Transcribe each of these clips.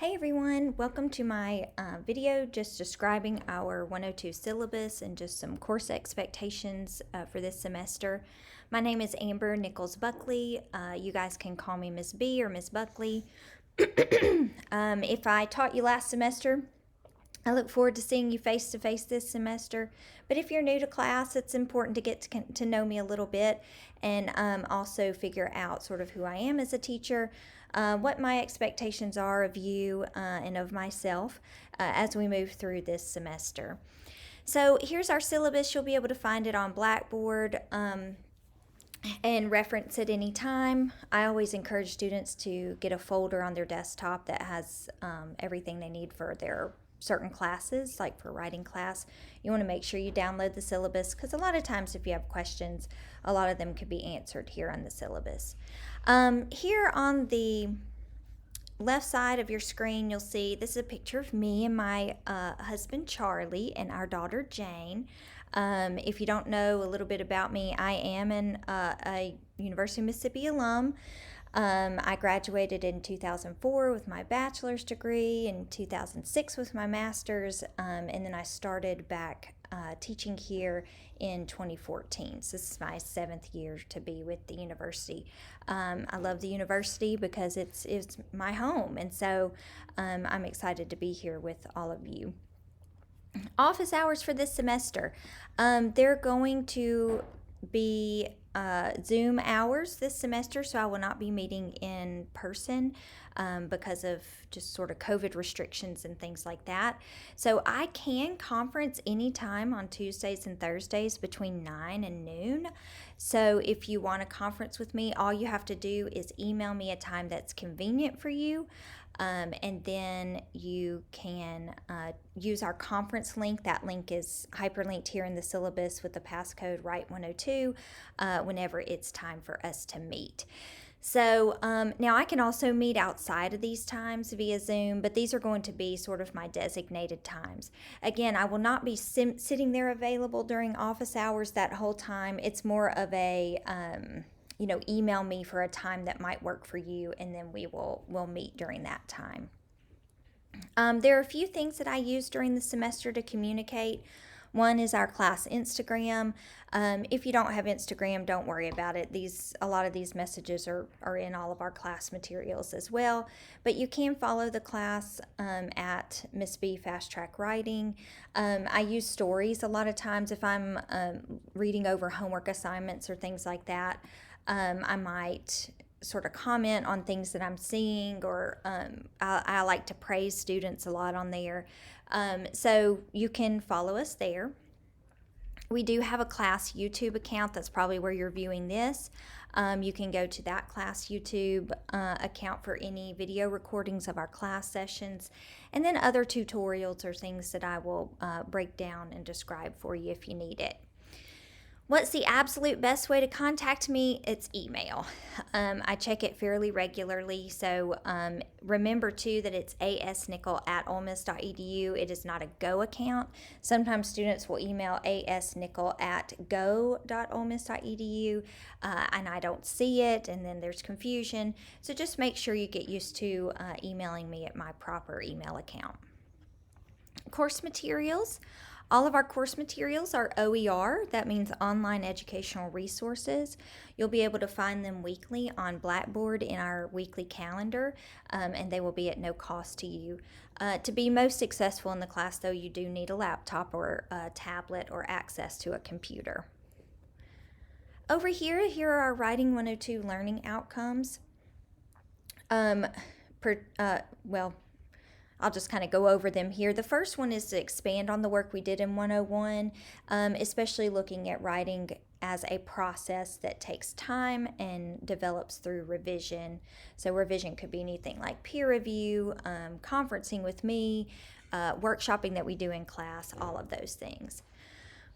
Hey everyone, welcome to my video just describing our 102 syllabus and just some course expectations for this semester. My name is Amber Nichols-Buckley. You guys can call me Miss B or Miss Buckley. If I taught you last semester, I look forward to seeing you face to face this semester. But if you're new to class, it's important to get to know me a little bit and also figure out sort of who I am as a teacher, what my expectations are of you and of myself as we move through this semester. So here's our syllabus. You'll be able to find it on Blackboard and reference it anytime. I always encourage students to get a folder on their desktop that has everything they need for their certain classes, like for writing class. You want to make sure you download the syllabus because a lot of times if you have questions, a lot of them could be answered here on the syllabus. Here on the left side of your screen, you'll see this is a picture of me and my husband Charlie and our daughter Jane. If you don't know a little bit about me, I am a University of Mississippi alum. I graduated in 2004 with my bachelor's degree, in 2006 with my master's, and then I started back teaching here in 2014. So this is my 7th year to be with the university. I love the university because it's my home, and so I'm excited to be here with all of you. Office hours for this semester. They're going to be Zoom hours this semester, so I will not be meeting in person because of just sort of COVID restrictions and things like that. So I can conference anytime on Tuesdays and Thursdays between 9 and noon. So if you want to conference with me, all you have to do is email me a time that's convenient for you. And then you can use our conference link. That link is hyperlinked here in the syllabus with the passcode Write102 whenever it's time for us to meet. So now I can also meet outside of these times via Zoom, but these are going to be sort of my designated times. Again, I will not be sitting there available during office hours that whole time. It's more of a email me for a time that might work for you, and then we'll meet during that time. There are a few things that I use during the semester to communicate. One is our class Instagram. If you don't have Instagram, don't worry about it. A lot of these messages are in all of our class materials as well. But you can follow the class at Miss B Fast Track Writing. I use stories a lot of times if I'm reading over homework assignments or things like that. I might sort of comment on things that I'm seeing, or I like to praise students a lot on there. So you can follow us there. We do have a class YouTube account. That's probably where you're viewing this. You can go to that class YouTube account for any video recordings of our class sessions, and then other tutorials or things that I will break down and describe for you if you need it. What's the absolute best way to contact me? It's email. I check it fairly regularly, so remember too that it's asnichol@olemiss.edu. It is not a Go account. Sometimes students will email asnichol@go.olemiss.edu, and I don't see it, and then there's confusion. So just make sure you get used to emailing me at my proper email account. Course materials. All of our course materials are OER. That means online educational resources. You'll be able to find them weekly on Blackboard in our weekly calendar, and they will be at no cost to you. To be most successful in the class, though, you do need a laptop or a tablet or access to a computer. Over here are our Writing 102 learning outcomes. I'll just kind of go over them here. The first one is to expand on the work we did in 101, especially looking at writing as a process that takes time and develops through revision. So revision could be anything like peer review, conferencing with me, workshopping that we do in class, all of those things.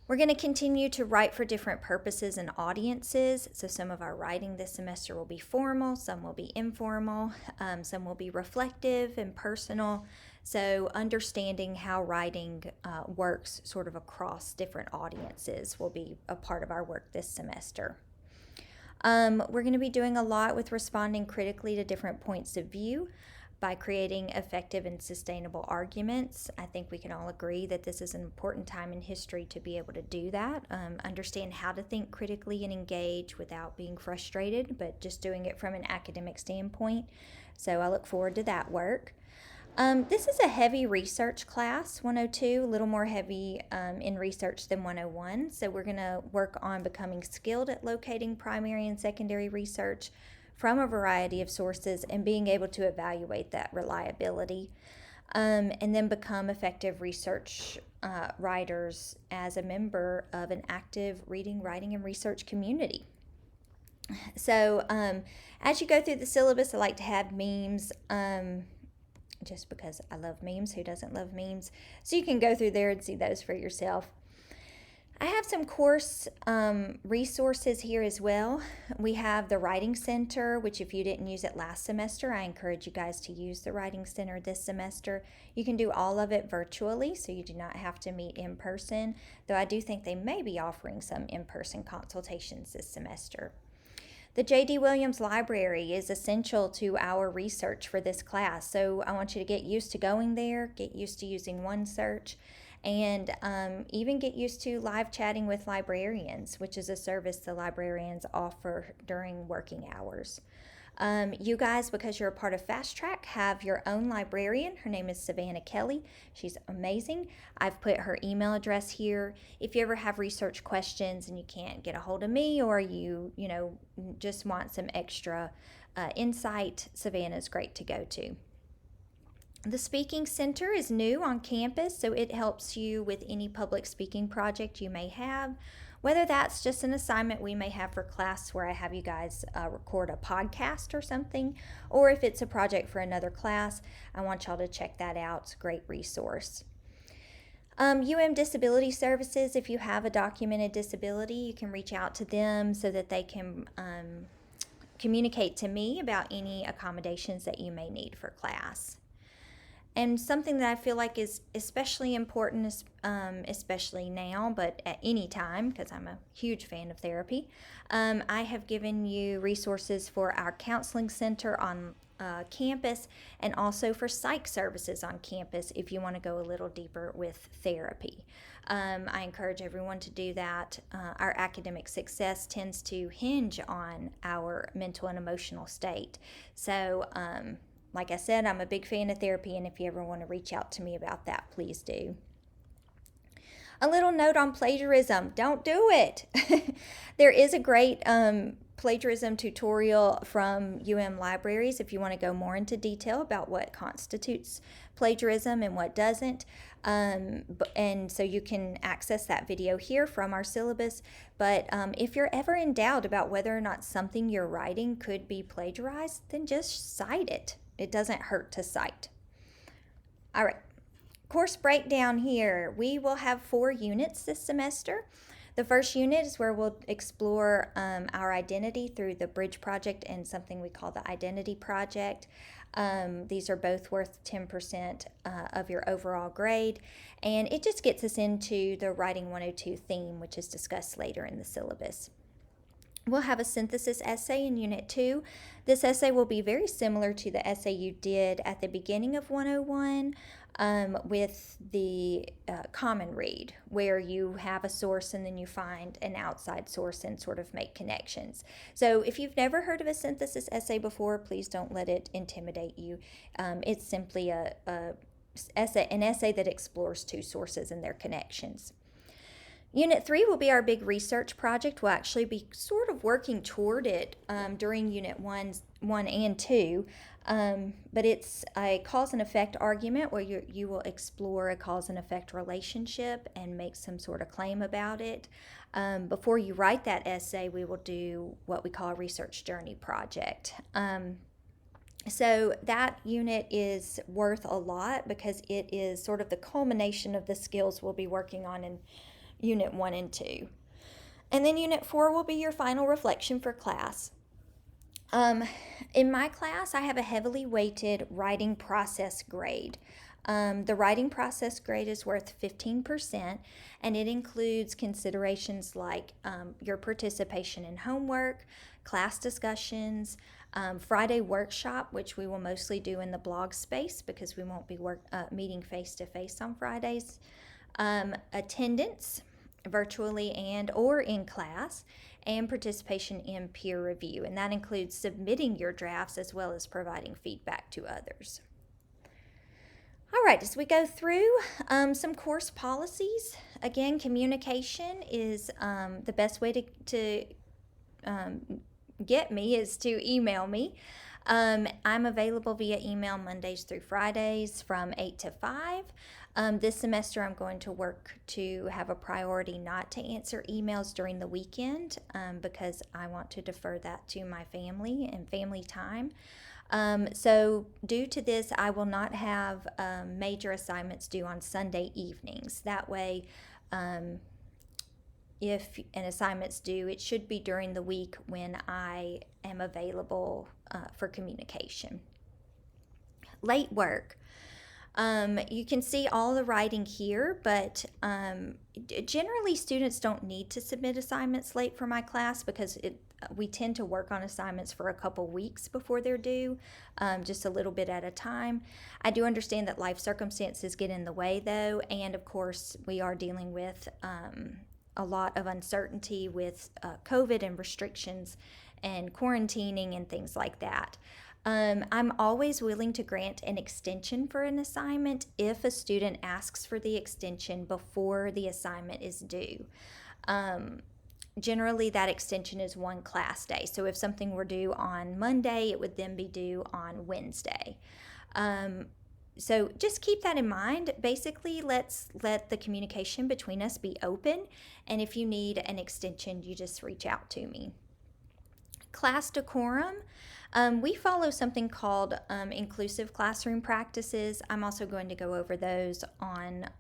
We're going to continue to write for different purposes and audiences. So some of our writing this semester will be formal, some will be informal, some will be reflective and personal. So understanding how writing works sort of across different audiences will be a part of our work this semester. We're going to be doing a lot with responding critically to different points of view. by creating effective and sustainable arguments. I think we can all agree that this is an important time in history to be able to do that, understand how to think critically and engage without being frustrated, but just doing it from an academic standpoint. So I look forward to that work. This is a heavy research class, 102, a little more heavy in research than 101. So we're going to work on becoming skilled at locating primary and secondary research from a variety of sources and being able to evaluate that reliability, and then become effective research writers as a member of an active reading, writing, and research community. So as you go through the syllabus, I like to have memes, just because I love memes. Who doesn't love memes? So you can go through there and see those for yourself. I have some course resources here as well. We have the Writing Center, which if you didn't use it last semester, I encourage you guys to use the Writing Center this semester. You can do all of it virtually, so you do not have to meet in person, though I do think they may be offering some in-person consultations this semester. The J.D. Williams Library is essential to our research for this class, so I want you to get used to going there, get used to using OneSearch, and even get used to live chatting with librarians, which is a service the librarians offer during working hours. You guys, because you're a part of Fast Track, have your own librarian. Her name is Savannah Kelly. She's amazing. I've put her email address here. If you ever have research questions and you can't get a hold of me, or you just want some extra insight, Savannah's great to go to. The Speaking Center is new on campus, so it helps you with any public speaking project you may have, whether that's just an assignment we may have for class where I have you guys record a podcast or something, or if it's a project for another class, I want y'all to check that out. It's a great resource. Disability Services, if you have a documented disability, you can reach out to them so that they can communicate to me about any accommodations that you may need for class. And something that I feel like is especially important, especially now, but at any time, because I'm a huge fan of therapy, I have given you resources for our counseling center on campus, and also for psych services on campus if you want to go a little deeper with therapy. I encourage everyone to do that. Our academic success tends to hinge on our mental and emotional state. So, like I said, I'm a big fan of therapy, and if you ever want to reach out to me about that, please do. A little note on plagiarism. Don't do it. There is a great plagiarism tutorial from Libraries if you want to go more into detail about what constitutes plagiarism and what doesn't. And so you can access that video here from our syllabus. But if you're ever in doubt about whether or not something you're writing could be plagiarized, then just cite it. It doesn't hurt to cite. All right, course breakdown here. We will have 4 units this semester. The first unit is where we'll explore our identity through the Bridge Project and something we call the Identity Project. These are both worth 10% of your overall grade, and it just gets us into the Writing 102 theme, which is discussed later in the syllabus. We'll have a synthesis essay in Unit 2. This essay will be very similar to the essay you did at the beginning of 101 with the common read, where you have a source and then you find an outside source and sort of make connections. So if you've never heard of a synthesis essay before, please don't let it intimidate you. It's simply an essay that explores 2 sources and their connections. Unit 3 will be our big research project. We'll actually be sort of working toward it during Unit 1 and 2, but it's a cause and effect argument where you will explore a cause and effect relationship and make some sort of claim about it. Before you write that essay, we will do what we call a research journey project. So that unit is worth a lot because it is sort of the culmination of the skills we'll be working on in Unit 1 and 2. And then Unit 4 will be your final reflection for class. In my class, I have a heavily weighted writing process grade. The writing process grade is worth 15%, and it includes considerations like your participation in homework, class discussions, Friday workshop, which we will mostly do in the blog space because we won't be meeting face-to-face on Fridays. Attendance, virtually and or in class, and participation in peer review. And that includes submitting your drafts as well as providing feedback to others. All right, as we go through some course policies, again, communication is the best way to get me is to email me. I'm available via email Mondays through Fridays from 8 to 5. This semester, I'm going to work to have a priority not to answer emails during the weekend because I want to defer that to my family and family time. So due to this, I will not have major assignments due on Sunday evenings. That way, if an assignment's due, it should be during the week when I am available for communication. Late work. You can see all the writing here, but generally students don't need to submit assignments late for my class because we tend to work on assignments for a couple weeks before they're due, just a little bit at a time. I do understand that life circumstances get in the way though, and of course we are dealing with a lot of uncertainty with COVID and restrictions and quarantining and things like that. I'm always willing to grant an extension for an assignment if a student asks for the extension before the assignment is due. Generally, that extension is one class day. So if something were due on Monday, it would then be due on Wednesday. So just keep that in mind. Basically, let's let the communication between us be open. And if you need an extension, you just reach out to me. Class decorum. We follow something called inclusive classroom practices. I'm also going to go over those on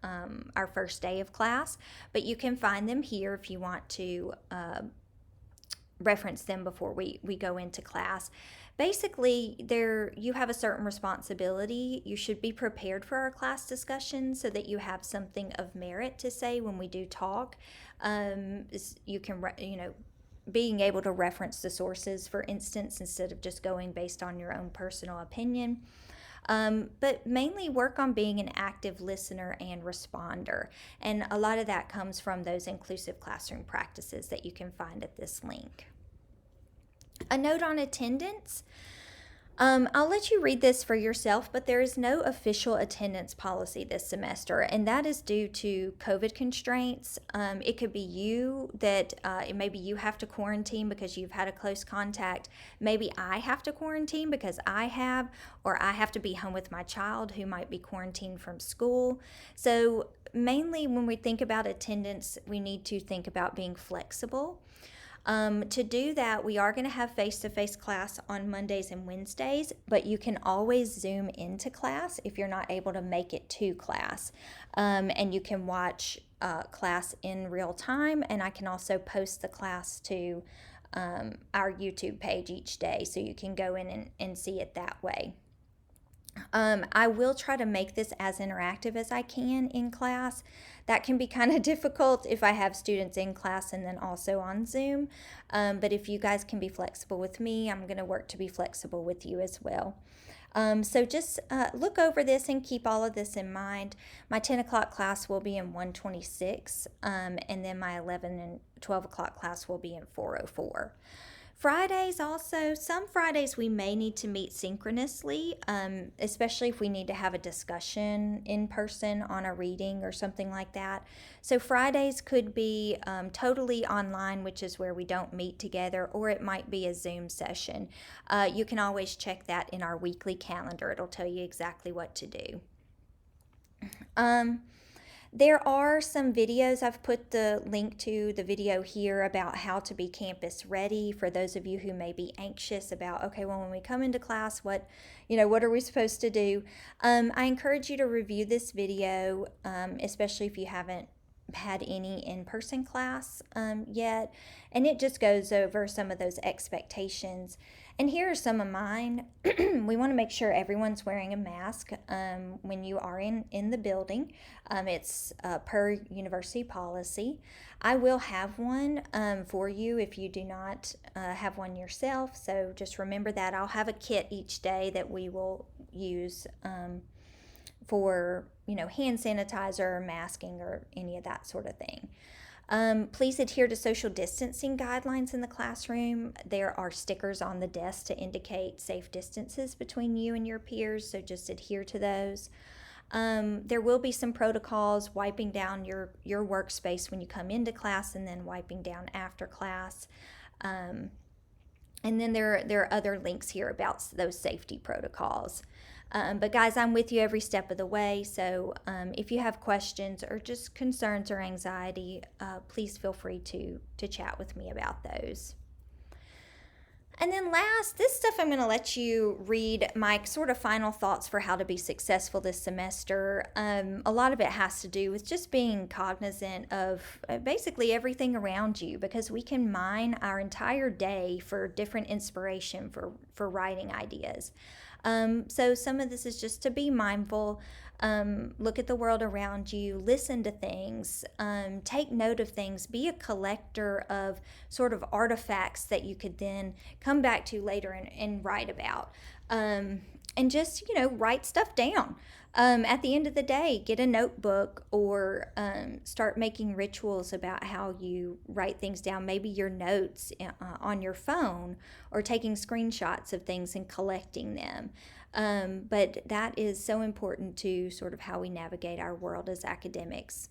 our first day of class, but you can find them here if you want to reference them before we go into class. Basically, you have a certain responsibility. You should be prepared for our class discussion so that you have something of merit to say when we do talk. You can, being able to reference the sources, for instance, instead of just going based on your own personal opinion. But mainly work on being an active listener and responder. And a lot of that comes from those inclusive classroom practices that you can find at this link. A note on attendance. I'll let you read this for yourself, but there is no official attendance policy this semester, and that is due to COVID constraints. It could be you that maybe you have to quarantine because you've had a close contact. Maybe I have to quarantine because I have, or I have to be home with my child who might be quarantined from school. So mainly when we think about attendance, we need to think about being flexible. To do that, we are going to have face-to-face class on Mondays and Wednesdays, but you can always Zoom into class if you're not able to make it to class. And you can watch class in real time, and I can also post the class to our YouTube page each day, so you can go in and see it that way. I will try to make this as interactive as I can in class. That can be kind of difficult if I have students in class and then also on Zoom. But if you guys can be flexible with me, I'm going to work to be flexible with you as well. So just look over this and keep all of this in mind. My 10 o'clock class will be in 126, and then my 11 and 12 o'clock class will be in 404. Fridays also, some Fridays we may need to meet synchronously, especially if we need to have a discussion in person on a reading or something like that. So Fridays could be totally online, which is where we don't meet together, or it might be a Zoom session. You can always check that in our weekly calendar. It'll tell you exactly what to do. There are some videos. I've put the link to the video here about how to be campus ready for those of you who may be anxious about, okay, well, when we come into class, what are we supposed to do? I encourage you to review this video, especially if you haven't had any in-person class yet, and it just goes over some of those expectations. And here are some of mine. We want to make sure everyone's wearing a mask when you are in the building. It's per university policy. I will have one for you if you do not have one yourself. So just remember that. I'll have a kit each day that we will use for hand sanitizer, masking, or any of that sort of thing. Please adhere to social distancing guidelines in the classroom. There are stickers on the desk to indicate safe distances between you and your peers, so just adhere to those. There will be some protocols, wiping down your workspace when you come into class and then wiping down after class. And then there are other links here about those safety protocols. But guys, I'm with you every step of the way. So if you have questions or just concerns or anxiety, please feel free to chat with me about those. And then last, this stuff I'm going to let you read my sort of final thoughts for how to be successful this semester. A lot of it has to do with just being cognizant of basically everything around you, because we can mine our entire day for different inspiration for writing ideas. So some of this is just to be mindful, look at the world around you, listen to things, take note of things, be a collector of sort of artifacts that you could then come back to later and write about. And just, write stuff down. At the end of the day, get a notebook or start making rituals about how you write things down. Maybe your notes on your phone, or taking screenshots of things and collecting them. But that is so important to sort of how we navigate our world as academics.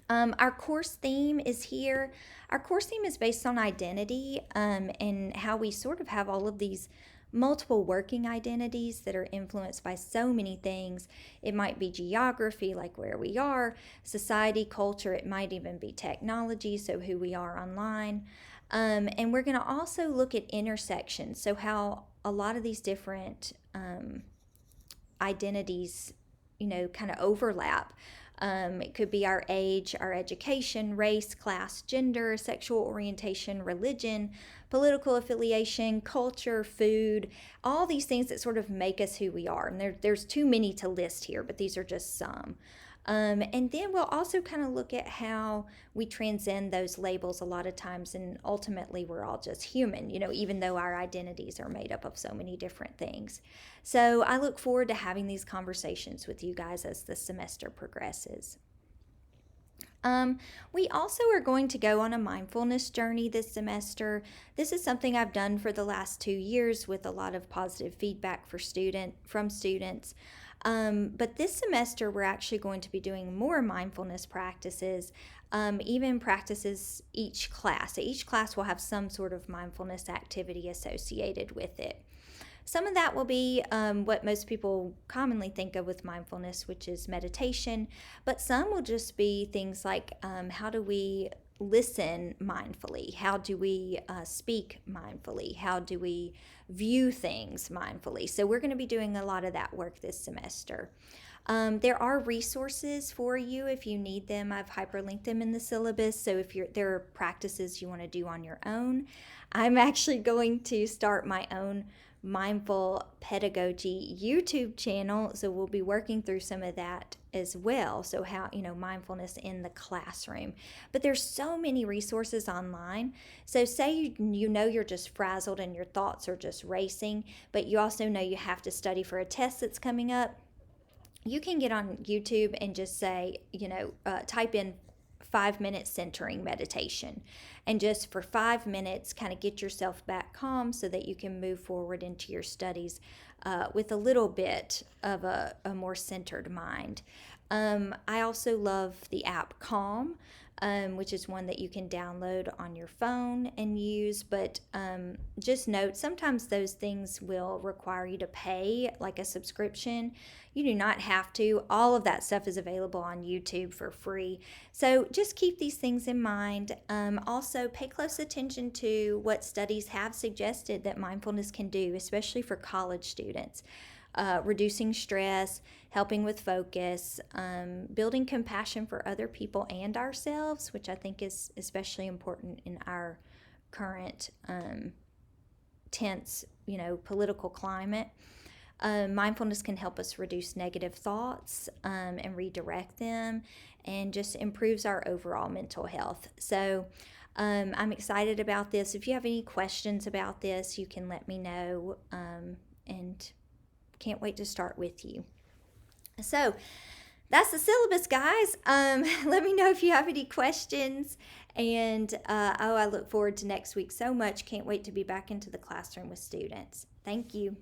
Our course theme is here. Our course theme is based on identity and how we sort of have all of these multiple working identities that are influenced by so many things. It might be geography, like where we are, society, culture. It might even be technology, so who we are online. And we're going to also look at intersections, so how a lot of these different identities, kind of overlap. It could be our age, our education, race, class, gender, sexual orientation, religion, political affiliation, culture, food, all these things that sort of make us who we are. And there's too many to list here, but these are just some. And then we'll also kind of look at how we transcend those labels a lot of times, and ultimately we're all just human, even though our identities are made up of so many different things. So I look forward to having these conversations with you guys as the semester progresses. We also are going to go on a mindfulness journey this semester. This is something I've done for the last 2 years with a lot of positive feedback from students. But this semester, we're actually going to be doing more mindfulness practices, even practices each class. So each class will have some sort of mindfulness activity associated with it. Some of that will be what most people commonly think of with mindfulness, which is meditation, but some will just be things like how do we listen mindfully? How do we speak mindfully? How do we view things mindfully? So we're going to be doing a lot of that work this semester. There are resources for you if you need them. I've hyperlinked them in the syllabus. So if there are practices you want to do on your own, I'm actually going to start my own mindful pedagogy YouTube channel, so we'll be working through some of that as well. So how, mindfulness in the classroom. But there's so many resources online. So say you're just frazzled and your thoughts are just racing, but you also know you have to study for a test that's coming up. You can get on YouTube and just say, type in 5-minute centering meditation, and just for 5 minutes kind of get yourself back calm so that you can move forward into your studies with a little bit of a more centered mind. I also love the app Calm, which is one that you can download on your phone and use, but just note sometimes those things will require you to pay like a subscription. You do not have to. All of that stuff is available on YouTube for free. So just keep these things in mind. Also, pay close attention to what studies have suggested that mindfulness can do, especially for college students. Reducing stress, helping with focus, building compassion for other people and ourselves, which I think is especially important in our current tense, political climate. Mindfulness can help us reduce negative thoughts and redirect them, and just improves our overall mental health. So I'm excited about this. If you have any questions about this, you can let me know, and can't wait to start with you. So that's the syllabus, guys. Let me know if you have any questions. And I look forward to next week so much. Can't wait to be back into the classroom with students. Thank you.